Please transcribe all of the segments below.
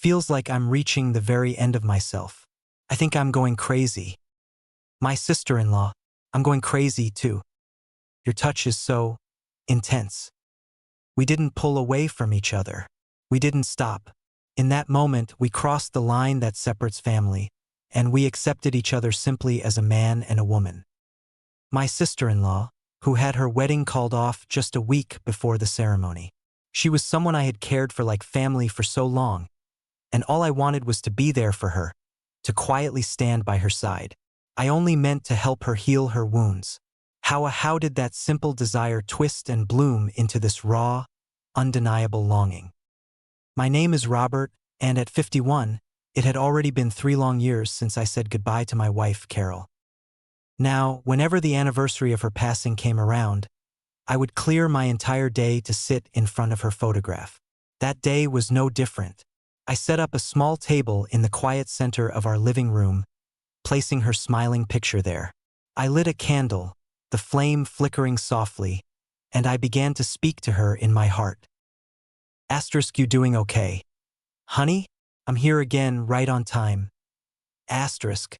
feels like I'm reaching the very end of myself. I think I'm going crazy. My sister-in-law, I'm going crazy too. Your touch is so intense. We didn't pull away from each other. We didn't stop. In that moment, we crossed the line that separates family, and we accepted each other simply as a man and a woman. My sister-in-law, who had her wedding called off just a week before the ceremony. She was someone I had cared for like family for so long, and all I wanted was to be there for her, to quietly stand by her side. I only meant to help her heal her wounds. How did that simple desire twist and bloom into this raw, undeniable longing? My name is Robert, and at 51, it had already been 3 long years since I said goodbye to my wife, Carol. Now, whenever the anniversary of her passing came around, I would clear my entire day to sit in front of her photograph. That day was no different. I set up a small table in the quiet center of our living room, placing her smiling picture there. I lit a candle, the flame flickering softly, and I began to speak to her in my heart. Asterisk, you doing okay? Honey, I'm here again right on time. Asterisk.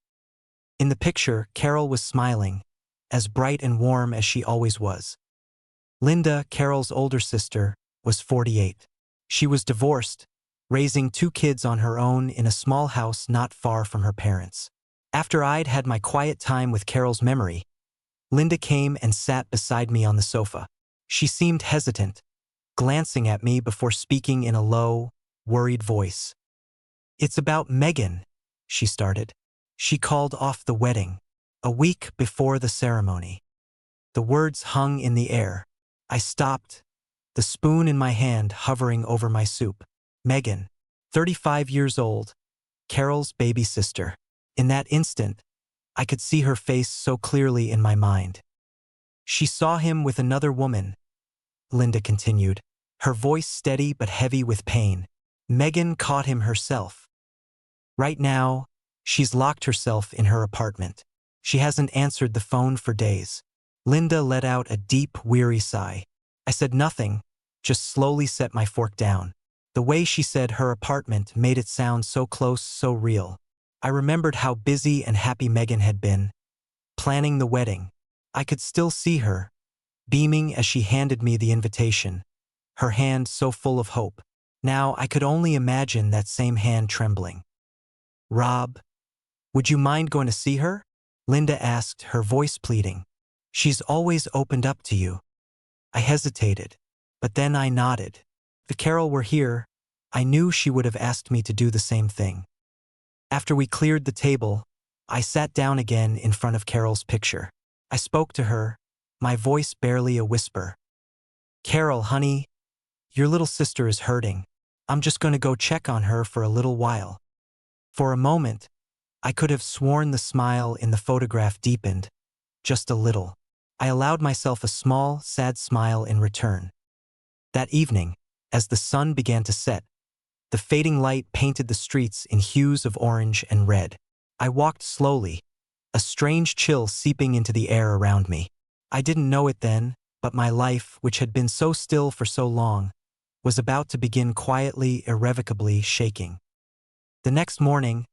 In the picture, Carol was smiling, as bright and warm as she always was. Linda, Carol's older sister, was 48. She was divorced, raising 2 kids on her own in a small house not far from her parents. After I'd had my quiet time with Carol's memory, Linda came and sat beside me on the sofa. She seemed hesitant, glancing at me before speaking in a low, worried voice. It's about Megan, she started. She called off the wedding, a week before the ceremony. The words hung in the air. I stopped, the spoon in my hand hovering over my soup. Megan, 35 years old, Carol's baby sister. In that instant, I could see her face so clearly in my mind. She saw him with another woman, Linda continued, her voice steady but heavy with pain. Megan caught him herself. Right now, she's locked herself in her apartment. She hasn't answered the phone for days. Linda let out a deep, weary sigh. I said nothing, just slowly set my fork down. The way she said her apartment made it sound so close, so real. I remembered how busy and happy Megan had been, planning the wedding. I could still see her, beaming as she handed me the invitation, her hand so full of hope. Now I could only imagine that same hand trembling. Rob, would you mind going to see her? Linda asked, her voice pleading. She's always opened up to you. I hesitated, but then I nodded. If Carol were here, I knew she would have asked me to do the same thing. After we cleared the table, I sat down again in front of Carol's picture. I spoke to her, my voice barely a whisper. Carol, honey, your little sister is hurting. I'm just going to go check on her for a little while. For a moment, I could have sworn the smile in the photograph deepened, just a little. I allowed myself a small, sad smile in return. That evening, as the sun began to set, the fading light painted the streets in hues of orange and red. I walked slowly, a strange chill seeping into the air around me. I didn't know it then, but my life, which had been so still for so long, was about to begin quietly, irrevocably shaking. The next morning,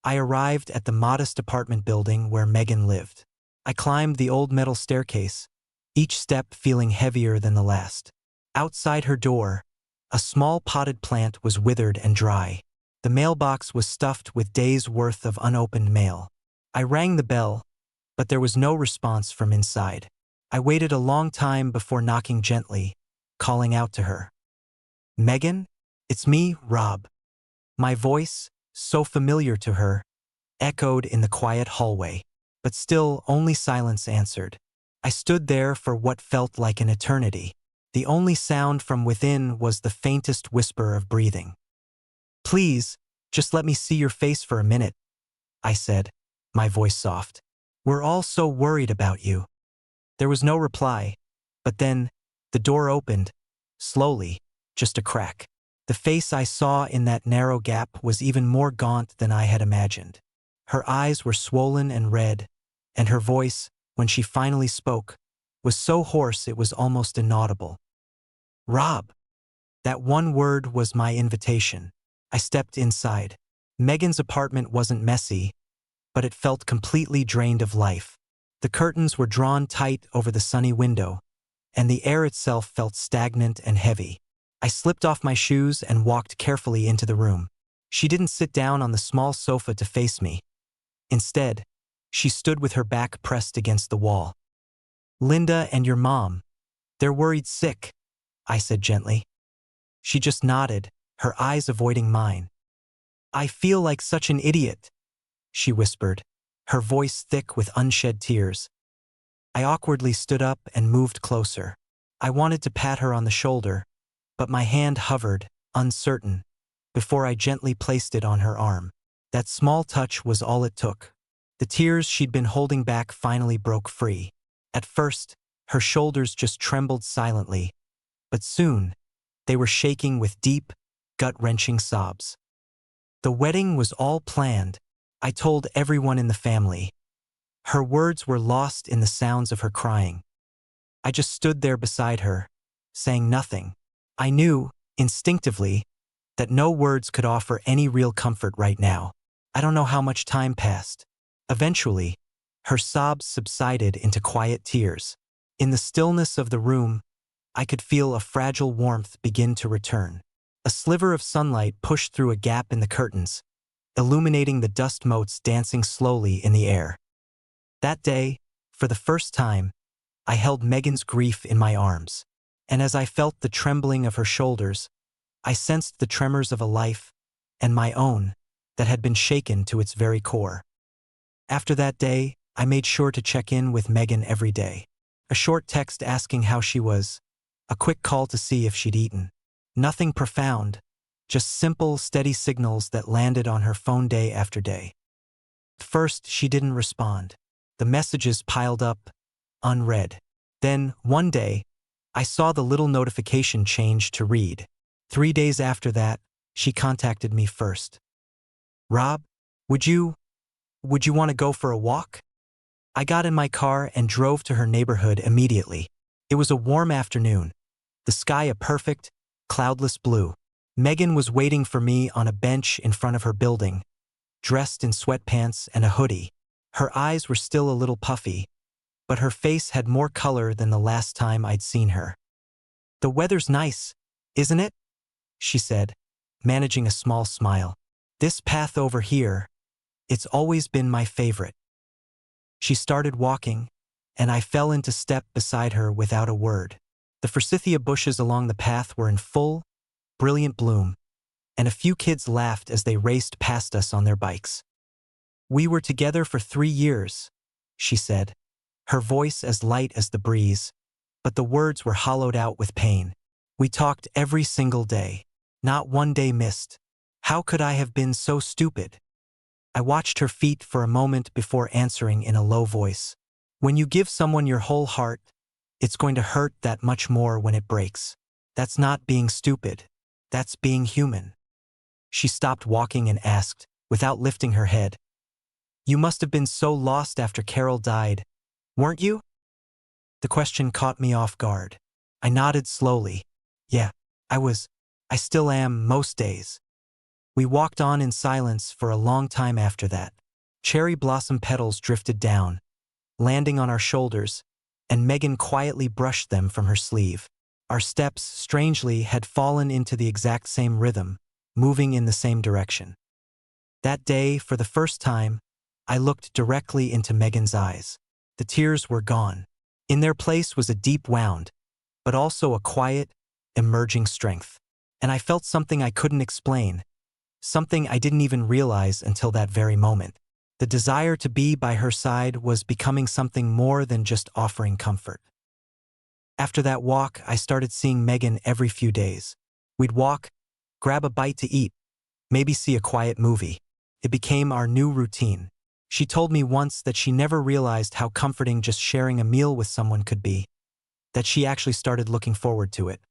I arrived at the modest apartment building where Megan lived. I climbed the old metal staircase, each step feeling heavier than the last. Outside her door, a small potted plant was withered and dry. The mailbox was stuffed with days' worth of unopened mail. I rang the bell, but there was no response from inside. I waited a long time before knocking gently, calling out to her. Megan? It's me, Rob. My voice, so familiar to her, echoed in the quiet hallway, but still only silence answered. I stood there for what felt like an eternity. The only sound from within was the faintest whisper of breathing. Please, just let me see your face for a minute, I said, my voice soft. We're all so worried about you. There was no reply, but then, the door opened, slowly, just a crack. The face I saw in that narrow gap was even more gaunt than I had imagined. Her eyes were swollen and red, and her voice, when she finally spoke, was so hoarse it was almost inaudible. Rob. That one word was my invitation. I stepped inside. Megan's apartment wasn't messy, but it felt completely drained of life. The curtains were drawn tight over the sunny window, and the air itself felt stagnant and heavy. I slipped off my shoes and walked carefully into the room. She didn't sit down on the small sofa to face me. Instead, she stood with her back pressed against the wall. "Linda and your mom. They're worried sick," I said gently. She just nodded, her eyes avoiding mine. "I feel like such an idiot," she whispered, her voice thick with unshed tears. I awkwardly stood up and moved closer. I wanted to pat her on the shoulder, but my hand hovered, uncertain, before I gently placed it on her arm. That small touch was all it took. The tears she'd been holding back finally broke free. At first, her shoulders just trembled silently, but soon, they were shaking with deep, gut-wrenching sobs. The wedding was all planned. I told everyone in the family. Her words were lost in the sounds of her crying. I just stood there beside her, saying nothing. I knew, instinctively, that no words could offer any real comfort right now. I don't know how much time passed. Eventually, her sobs subsided into quiet tears. In the stillness of the room, I could feel a fragile warmth begin to return. A sliver of sunlight pushed through a gap in the curtains, illuminating the dust motes dancing slowly in the air. That day, for the first time, I held Megan's grief in my arms, and as I felt the trembling of her shoulders, I sensed the tremors of a life, and my own, that had been shaken to its very core. After that day, I made sure to check in with Megan every day. A short text asking how she was, a quick call to see if she'd eaten. Nothing profound, just simple, steady signals that landed on her phone day after day. At first, she didn't respond. The messages piled up, unread. Then, one day, I saw the little notification change to read. 3 days after that, she contacted me first. "Rob, would you want to go for a walk?" I got in my car and drove to her neighborhood immediately. It was a warm afternoon, the sky a perfect, cloudless blue. Megan was waiting for me on a bench in front of her building, dressed in sweatpants and a hoodie. Her eyes were still a little puffy, but her face had more color than the last time I'd seen her. "The weather's nice, isn't it?" she said, managing a small smile. "This path over here, it's always been my favorite." She started walking, and I fell into step beside her without a word. The forsythia bushes along the path were in full, brilliant bloom, and a few kids laughed as they raced past us on their bikes. "We were together for 3 years, she said, her voice as light as the breeze, but the words were hollowed out with pain. "We talked every single day. Not one day missed. How could I have been so stupid?" I watched her feet for a moment before answering in a low voice. "When you give someone your whole heart, it's going to hurt that much more when it breaks. That's not being stupid. That's being human." She stopped walking and asked, without lifting her head, "You must have been so lost after Carol died, weren't you?" The question caught me off guard. I nodded slowly. "Yeah, I still am most days." We walked on in silence for a long time after that. Cherry blossom petals drifted down, landing on our shoulders, and Megan quietly brushed them from her sleeve. Our steps, strangely, had fallen into the exact same rhythm, moving in the same direction. That day, for the first time, I looked directly into Megan's eyes. The tears were gone. In their place was a deep wound, but also a quiet, emerging strength. And I felt something I couldn't explain, something I didn't even realize until that very moment. The desire to be by her side was becoming something more than just offering comfort. After that walk, I started seeing Megan every few days. We'd walk, grab a bite to eat, maybe see a quiet movie. It became our new routine. She told me once that she never realized how comforting just sharing a meal with someone could be, that she actually started looking forward to it.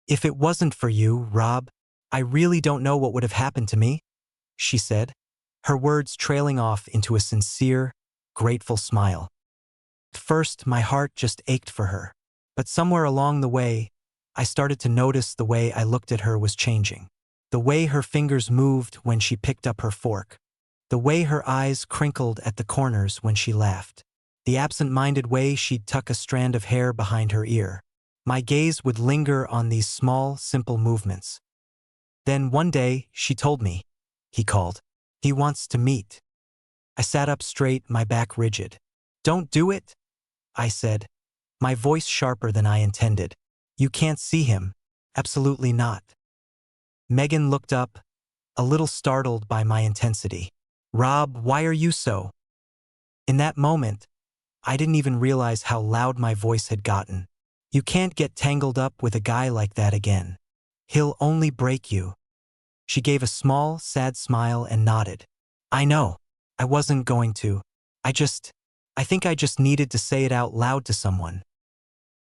"If it wasn't for you, Rob, I really don't know what would have happened to me," she said, her words trailing off into a sincere, grateful smile. At first, my heart just ached for her, but somewhere along the way, I started to notice the way I looked at her was changing. The way her fingers moved when she picked up her fork. The way her eyes crinkled at the corners when she laughed. The absent-minded way she'd tuck a strand of hair behind her ear. My gaze would linger on these small, simple movements. Then one day, she told me. He called. He wants to meet. I sat up straight, my back rigid. Don't do it, I said, my voice sharper than I intended. You can't see him. Absolutely not. Megan looked up, a little startled by my intensity. Rob, why are you so? In that moment, I didn't even realize how loud my voice had gotten. You can't get tangled up with a guy like that again. He'll only break you. She gave a small, sad smile and nodded. I know. I wasn't going to. I think I just needed to say it out loud to someone.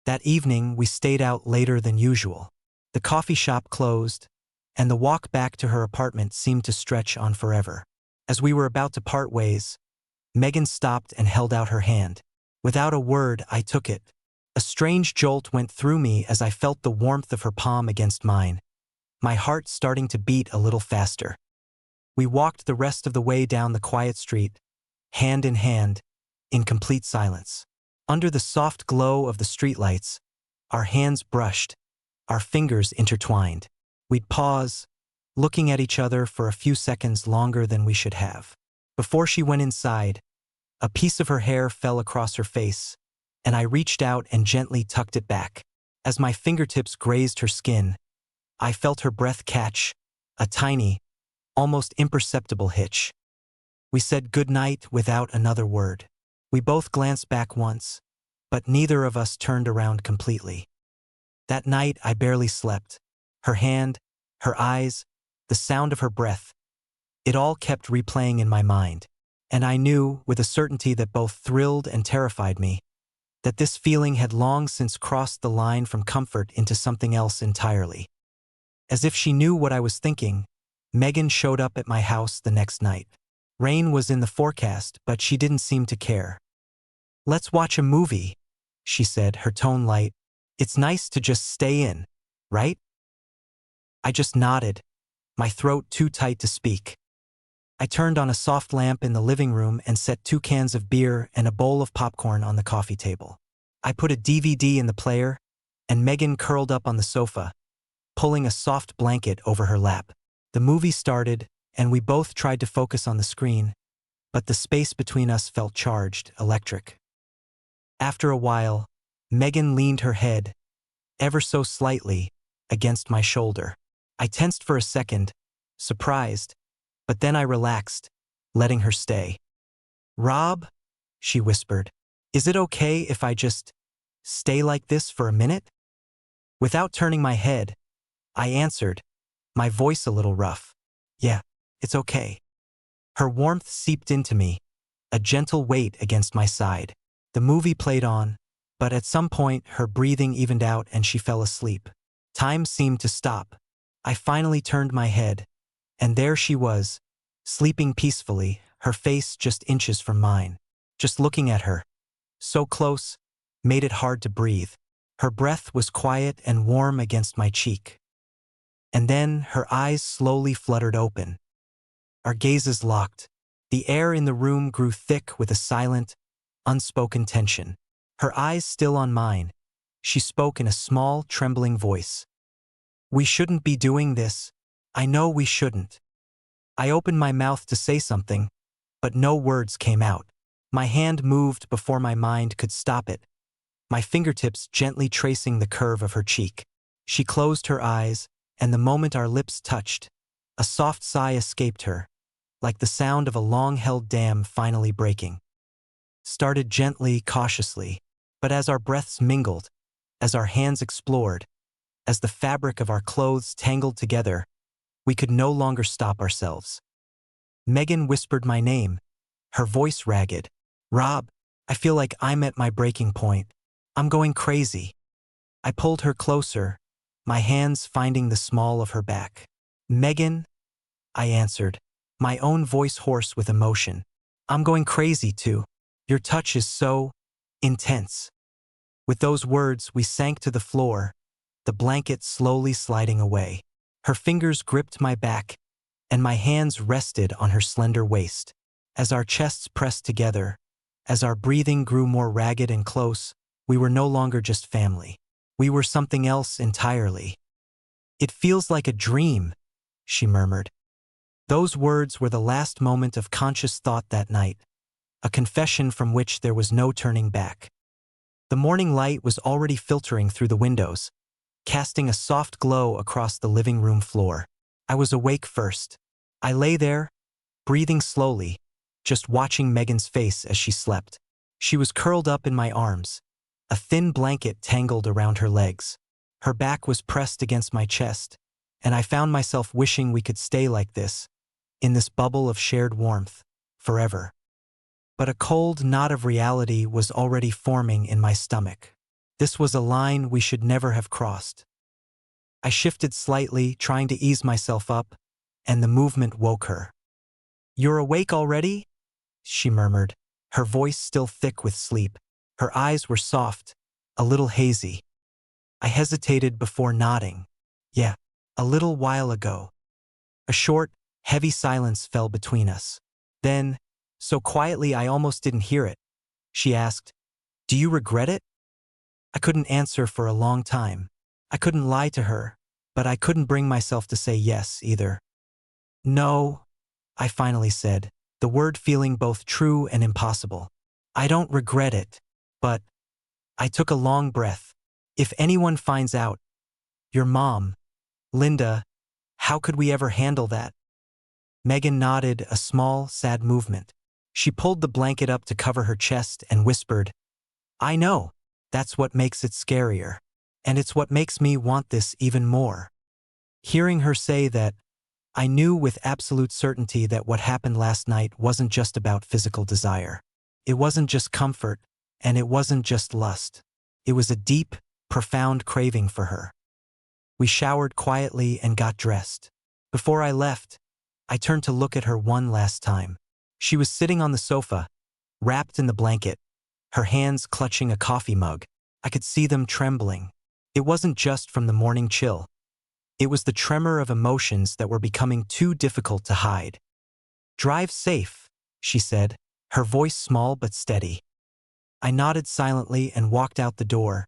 That evening, we stayed out later than usual. The coffee shop closed, and the walk back to her apartment seemed to stretch on forever. As we were about to part ways, Megan stopped and held out her hand. Without a word, I took it. A strange jolt went through me as I felt the warmth of her palm against mine, my heart starting to beat a little faster. We walked the rest of the way down the quiet street, hand in hand, in complete silence. Under the soft glow of the streetlights, our hands brushed, our fingers intertwined. We'd pause, looking at each other for a few seconds longer than we should have. Before she went inside, a piece of her hair fell across her face, and I reached out and gently tucked it back. As my fingertips grazed her skin, I felt her breath catch, a tiny, almost imperceptible hitch. We said goodnight without another word. We both glanced back once, but neither of us turned around completely. That night I barely slept. Her hand, her eyes, the sound of her breath. It all kept replaying in my mind, and I knew, with a certainty that both thrilled and terrified me, that this feeling had long since crossed the line from comfort into something else entirely. As if she knew what I was thinking, Megan showed up at my house the next night. Rain was in the forecast, but she didn't seem to care. Let's watch a movie, she said, her tone light. It's nice to just stay in, right? I just nodded, my throat too tight to speak. I turned on a soft lamp in the living room and set 2 cans of beer and a bowl of popcorn on the coffee table. I put a DVD in the player, and Megan curled up on the sofa, pulling a soft blanket over her lap. The movie started, and we both tried to focus on the screen, but the space between us felt charged, electric. After a while, Megan leaned her head, ever so slightly, against my shoulder. I tensed for a second, surprised, but then I relaxed, letting her stay. Rob, she whispered, is it okay if I just stay like this for a minute? Without turning my head, I answered, my voice a little rough. Yeah, it's okay. Her warmth seeped into me, a gentle weight against my side. The movie played on, but at some point her breathing evened out and she fell asleep. Time seemed to stop. I finally turned my head, and there she was, sleeping peacefully, her face just inches from mine. Just looking at her, so close, made it hard to breathe. Her breath was quiet and warm against my cheek. And then her eyes slowly fluttered open. Our gazes locked. The air in the room grew thick with a silent, unspoken tension. Her eyes still on mine, she spoke in a small, trembling voice. We shouldn't be doing this. I know we shouldn't. I opened my mouth to say something, but no words came out. My hand moved before my mind could stop it, my fingertips gently tracing the curve of her cheek. She closed her eyes, and the moment our lips touched, a soft sigh escaped her, like the sound of a long-held dam finally breaking. Started gently, cautiously, but as our breaths mingled, as our hands explored, as the fabric of our clothes tangled together, we could no longer stop ourselves. Megan whispered my name, her voice ragged. Rob, I feel like I'm at my breaking point. I'm going crazy. I pulled her closer, my hands finding the small of her back. Megan, I answered, my own voice hoarse with emotion. I'm going crazy too. Your touch is so intense. With those words, we sank to the floor, the blanket slowly sliding away. Her fingers gripped my back, and my hands rested on her slender waist. As our chests pressed together, as our breathing grew more ragged and close, we were no longer just family. We were something else entirely. "It feels like a dream," she murmured. Those words were the last moment of conscious thought that night, a confession from which there was no turning back. The morning light was already filtering through the windows, casting a soft glow across the living room floor. I was awake first. I lay there, breathing slowly, just watching Megan's face as she slept. She was curled up in my arms, a thin blanket tangled around her legs. Her back was pressed against my chest, and I found myself wishing we could stay like this, in this bubble of shared warmth, forever. But a cold knot of reality was already forming in my stomach. This was a line we should never have crossed. I shifted slightly, trying to ease myself up, and the movement woke her. "You're awake already?" she murmured, her voice still thick with sleep. Her eyes were soft, a little hazy. I hesitated before nodding. "Yeah, a little while ago." A short, heavy silence fell between us. Then, so quietly I almost didn't hear it, she asked, "Do you regret it?" I couldn't answer for a long time. I couldn't lie to her, but I couldn't bring myself to say yes either. "No," I finally said, the word feeling both true and impossible. "I don't regret it, but—" I took a long breath. "If anyone finds out, your mom, Linda, how could we ever handle that?" Megan nodded, a small, sad movement. She pulled the blanket up to cover her chest and whispered, "I know. That's what makes it scarier. And it's what makes me want this even more." Hearing her say that, I knew with absolute certainty that what happened last night wasn't just about physical desire. It wasn't just comfort, and it wasn't just lust. It was a deep, profound craving for her. We showered quietly and got dressed. Before I left, I turned to look at her one last time. She was sitting on the sofa, wrapped in the blanket, her hands clutching a coffee mug. I could see them trembling. It wasn't just from the morning chill. It was the tremor of emotions that were becoming too difficult to hide. "Drive safe," she said, her voice small but steady. I nodded silently and walked out the door,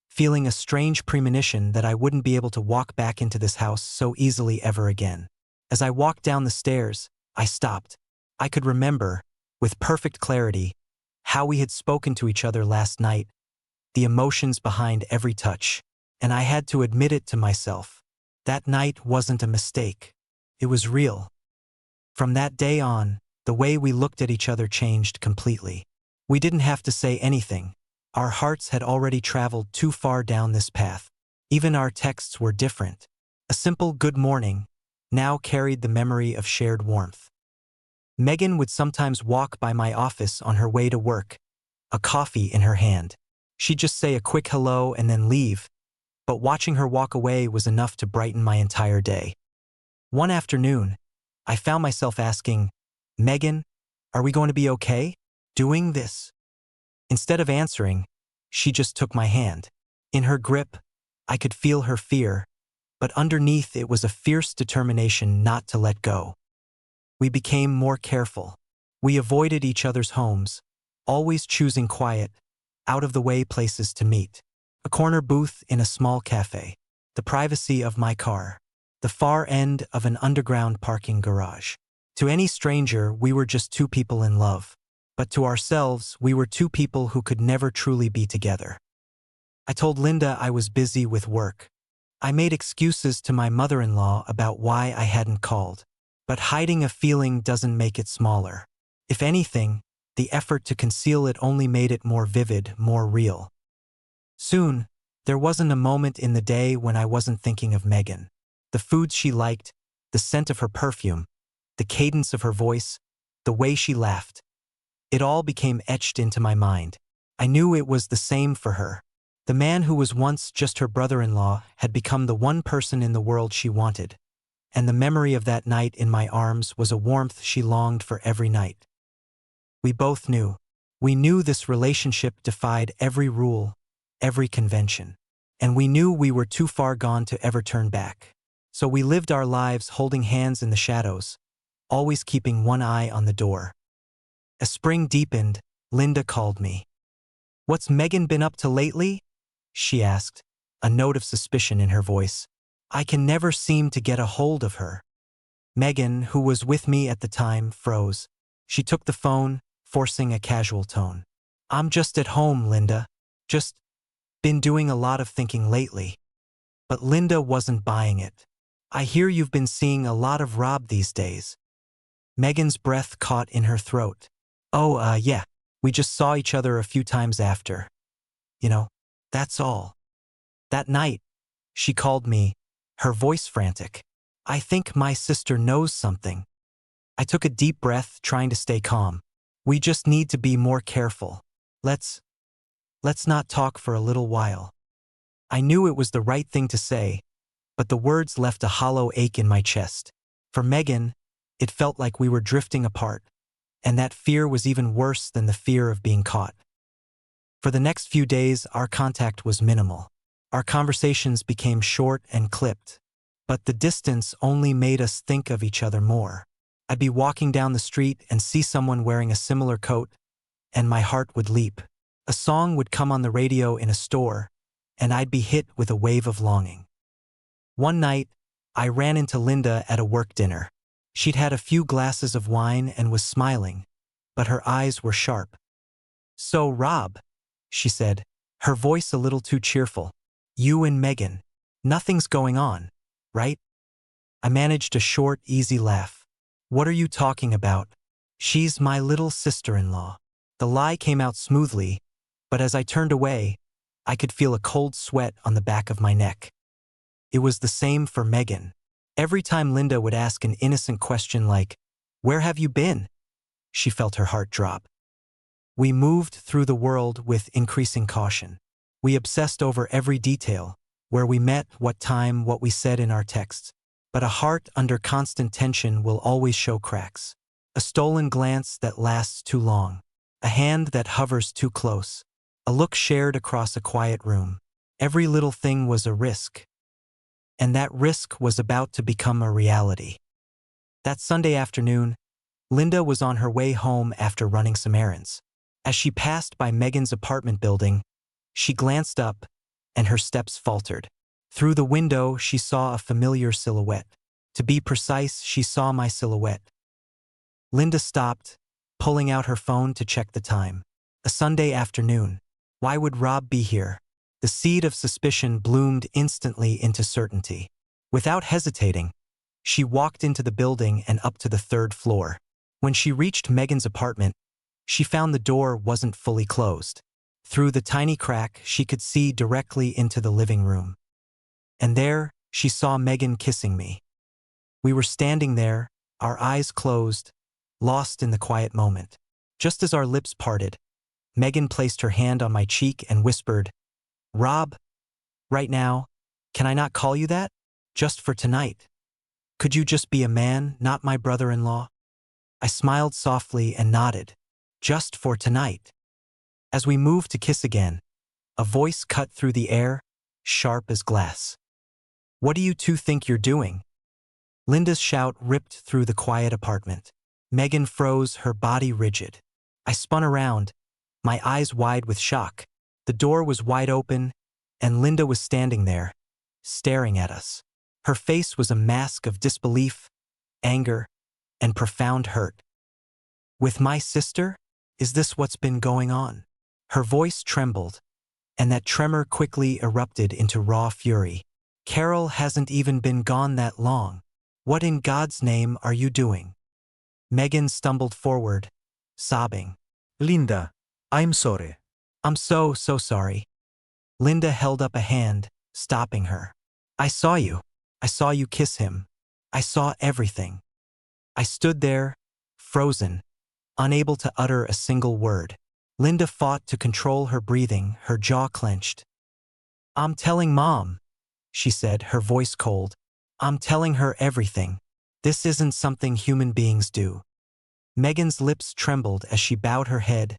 feeling a strange premonition that I wouldn't be able to walk back into this house so easily ever again. As I walked down the stairs, I stopped. I could remember, with perfect clarity, how we had spoken to each other last night, the emotions behind every touch, and I had to admit it to myself. That night wasn't a mistake. It was real. From that day on, the way we looked at each other changed completely. We didn't have to say anything. Our hearts had already traveled too far down this path. Even our texts were different. A simple "good morning" now carried the memory of shared warmth. Megan would sometimes walk by my office on her way to work, a coffee in her hand. She'd just say a quick hello and then leave, but watching her walk away was enough to brighten my entire day. One afternoon, I found myself asking, "Megan, are we going to be okay doing this?" Instead of answering, she just took my hand. In her grip, I could feel her fear, but underneath it was a fierce determination not to let go. We became more careful. We avoided each other's homes, always choosing quiet, out-of-the-way places to meet. A corner booth in a small cafe, the privacy of my car, the far end of an underground parking garage. To any stranger, we were just two people in love. But to ourselves, we were two people who could never truly be together. I told Linda I was busy with work. I made excuses to my mother-in-law about why I hadn't called. But hiding a feeling doesn't make it smaller. If anything, the effort to conceal it only made it more vivid, more real. Soon, there wasn't a moment in the day when I wasn't thinking of Megan. The foods she liked, the scent of her perfume, the cadence of her voice, the way she laughed. It all became etched into my mind. I knew it was the same for her. The man who was once just her brother-in-law had become the one person in the world she wanted. And the memory of that night in my arms was a warmth she longed for every night. We both knew. We knew this relationship defied every rule, every convention. And we knew we were too far gone to ever turn back. So we lived our lives holding hands in the shadows, always keeping one eye on the door. As spring deepened, Linda called me. "What's Megan been up to lately?" she asked, a note of suspicion in her voice. I can never seem to get a hold of her. Megan, who was with me at the time, froze. She took the phone, forcing a casual tone. "I'm just at home, Linda. Just been doing a lot of thinking lately." But Linda wasn't buying it. "I hear you've been seeing a lot of Rob these days." Megan's breath caught in her throat. "Oh, yeah. We just saw each other a few times after. You know, that's all." That night, she called me, her voice frantic. "I think my sister knows something." I took a deep breath, trying to stay calm. "We just need to be more careful. Let's not talk for a little while." I knew it was the right thing to say, but the words left a hollow ache in my chest. For Megan, it felt like we were drifting apart, and that fear was even worse than the fear of being caught. For the next few days, our contact was minimal. Our conversations became short and clipped, but the distance only made us think of each other more. I'd be walking down the street and see someone wearing a similar coat, and my heart would leap. A song would come on the radio in a store, and I'd be hit with a wave of longing. One night, I ran into Linda at a work dinner. She'd had a few glasses of wine and was smiling, but her eyes were sharp. "So, Rob," she said, her voice a little too cheerful. "You and Megan. Nothing's going on, right?" I managed a short, easy laugh. "What are you talking about? She's my little sister-in-law." The lie came out smoothly, but as I turned away, I could feel a cold sweat on the back of my neck. It was the same for Megan. Every time Linda would ask an innocent question like, "Where have you been?" she felt her heart drop. We moved through the world with increasing caution. We obsessed over every detail, where we met, what time, what we said in our texts. But a heart under constant tension will always show cracks. A stolen glance that lasts too long. A hand that hovers too close. A look shared across a quiet room. Every little thing was a risk. And that risk was about to become a reality. That Sunday afternoon, Linda was on her way home after running some errands. As she passed by Megan's apartment building, she glanced up, and her steps faltered. Through the window, she saw a familiar silhouette. To be precise, she saw my silhouette. Linda stopped, pulling out her phone to check the time. A Sunday afternoon. Why would Rob be here? The seed of suspicion bloomed instantly into certainty. Without hesitating, she walked into the building and up to the third floor. When she reached Megan's apartment, she found the door wasn't fully closed. Through the tiny crack, she could see directly into the living room. And there, she saw Megan kissing me. We were standing there, our eyes closed, lost in the quiet moment. Just as our lips parted, Megan placed her hand on my cheek and whispered, "Rob, right now, can I not call you that? Just for tonight. Could you just be a man, not my brother-in-law?" I smiled softly and nodded. "Just for tonight." As we moved to kiss again, a voice cut through the air, sharp as glass. "What do you two think you're doing?" Linda's shout ripped through the quiet apartment. Megan froze, her body rigid. I spun around, my eyes wide with shock. The door was wide open, and Linda was standing there, staring at us. Her face was a mask of disbelief, anger, and profound hurt. "With my sister? Is this what's been going on?" Her voice trembled, and that tremor quickly erupted into raw fury. "Carol hasn't even been gone that long. What in God's name are you doing?" Megan stumbled forward, sobbing. "Linda, I'm sorry." "I'm so sorry." Linda held up a hand, stopping her. "I saw you. I saw you kiss him. I saw everything." I stood there, frozen, unable to utter a single word. Linda fought to control her breathing, her jaw clenched. "I'm telling Mom," she said, her voice cold. "I'm telling her everything. This isn't something human beings do." Megan's lips trembled as she bowed her head,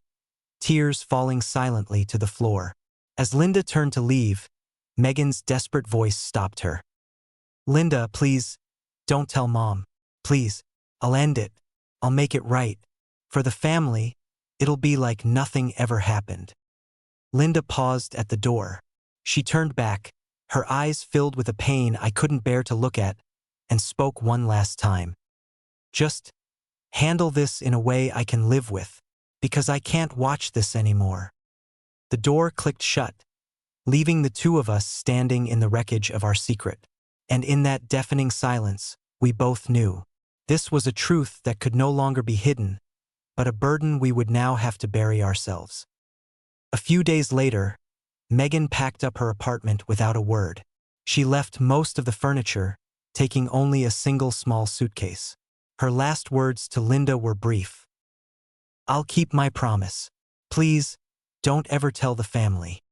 tears falling silently to the floor. As Linda turned to leave, Megan's desperate voice stopped her. Linda, please, don't tell Mom. Please, I'll end it. I'll make it right. For the family, it'll be like nothing ever happened. Linda paused at the door. She turned back, her eyes filled with a pain I couldn't bear to look at, and spoke one last time. Just handle this in a way I can live with, because I can't watch this anymore. The door clicked shut, leaving the two of us standing in the wreckage of our secret. And in that deafening silence, we both knew. This was a truth that could no longer be hidden, but a burden we would now have to bury ourselves. A few days later, Megan packed up her apartment without a word. She left most of the furniture, taking only a single small suitcase. Her last words to Linda were brief. "I'll keep my promise. Please, don't ever tell the family."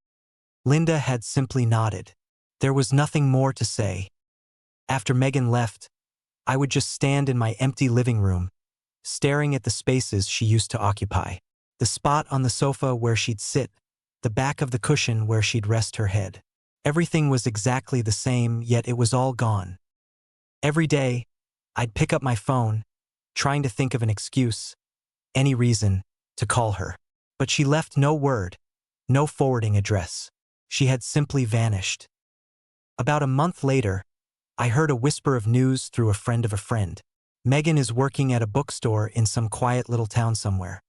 Linda had simply nodded. There was nothing more to say. After Megan left, I would just stand in my empty living room, staring at the spaces she used to occupy. The spot on the sofa where she'd sit, the back of the cushion where she'd rest her head. Everything was exactly the same, yet it was all gone. Every day, I'd pick up my phone, trying to think of an excuse, any reason, to call her. But she left no word, no forwarding address. She had simply vanished. About a month later, I heard a whisper of news through a friend of a friend. Megan is working at a bookstore in some quiet little town somewhere.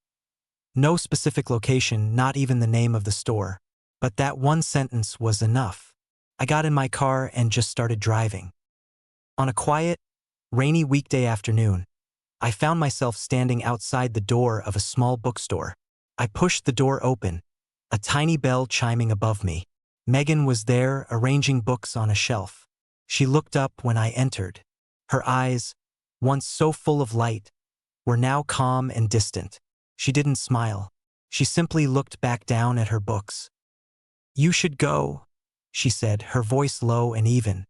No specific location, not even the name of the store. But that one sentence was enough. I got in my car and just started driving. On a quiet, rainy weekday afternoon, I found myself standing outside the door of a small bookstore. I pushed the door open, a tiny bell chiming above me. Megan was there, arranging books on a shelf. She looked up when I entered. Her eyes, once so full of light, were now calm and distant. She didn't smile. She simply looked back down at her books. "You should go," she said, her voice low and even.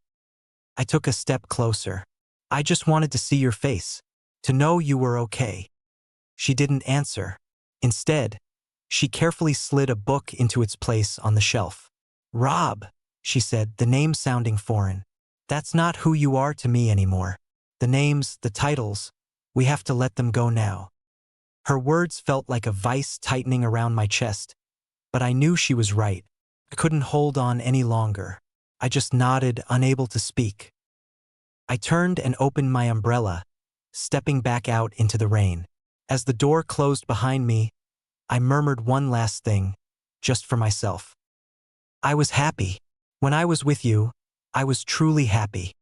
I took a step closer. "I just wanted to see your face, to know you were okay." She didn't answer. Instead, she carefully slid a book into its place on the shelf. "Rob," she said, the name sounding foreign. "That's not who you are to me anymore. The names, the titles, we have to let them go now." Her words felt like a vice tightening around my chest, but I knew she was right. I couldn't hold on any longer. I just nodded, unable to speak. I turned and opened my umbrella, stepping back out into the rain. As the door closed behind me, I murmured one last thing, just for myself. I was happy. When I was with you, I was truly happy.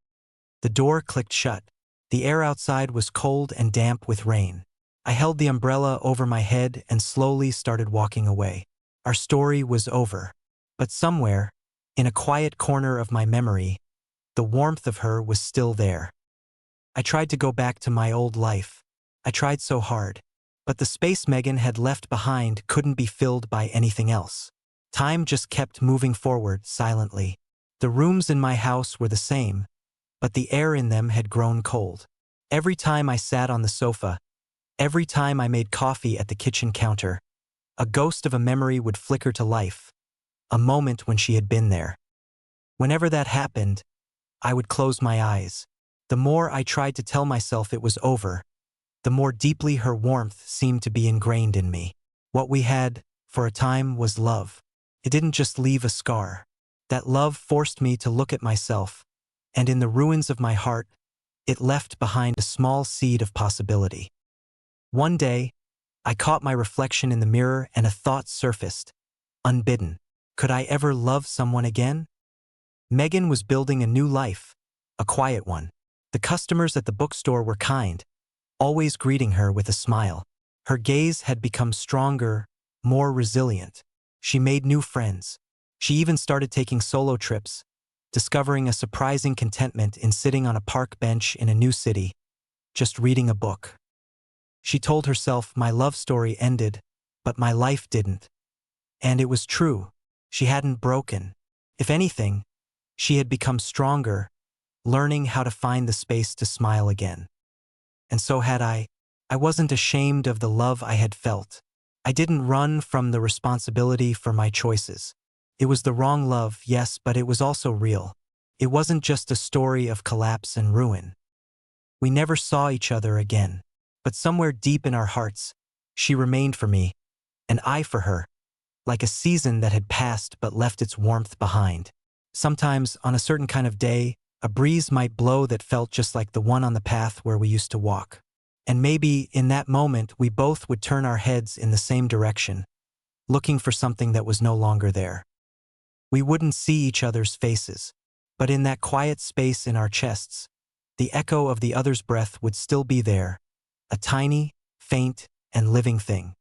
The door clicked shut. The air outside was cold and damp with rain. I held the umbrella over my head and slowly started walking away. Our story was over. But somewhere, in a quiet corner of my memory, the warmth of her was still there. I tried to go back to my old life. I tried so hard. But the space Megan had left behind couldn't be filled by anything else. Time just kept moving forward silently. The rooms in my house were the same, but the air in them had grown cold. Every time I sat on the sofa, every time I made coffee at the kitchen counter, a ghost of a memory would flicker to life, a moment when she had been there. Whenever that happened, I would close my eyes. The more I tried to tell myself it was over, the more deeply her warmth seemed to be ingrained in me. What we had, for a time, was love. It didn't just leave a scar. That love forced me to look at myself, and in the ruins of my heart, it left behind a small seed of possibility. One day, I caught my reflection in the mirror and a thought surfaced, unbidden. Could I ever love someone again? Megan was building a new life, a quiet one. The customers at the bookstore were kind, always greeting her with a smile. Her gaze had become stronger, more resilient. She made new friends. She even started taking solo trips, discovering a surprising contentment in sitting on a park bench in a new city, just reading a book. She told herself my love story ended, but my life didn't. And it was true. She hadn't broken. If anything, she had become stronger, learning how to find the space to smile again. And so had I. I wasn't ashamed of the love I had felt. I didn't run from the responsibility for my choices. It was the wrong love, yes, but it was also real. It wasn't just a story of collapse and ruin. We never saw each other again, but somewhere deep in our hearts, she remained for me, and I for her, like a season that had passed but left its warmth behind. Sometimes, on a certain kind of day, a breeze might blow that felt just like the one on the path where we used to walk. And maybe, in that moment, we both would turn our heads in the same direction, looking for something that was no longer there. We wouldn't see each other's faces, but in that quiet space in our chests, the echo of the other's breath would still be there, a tiny, faint, and living thing.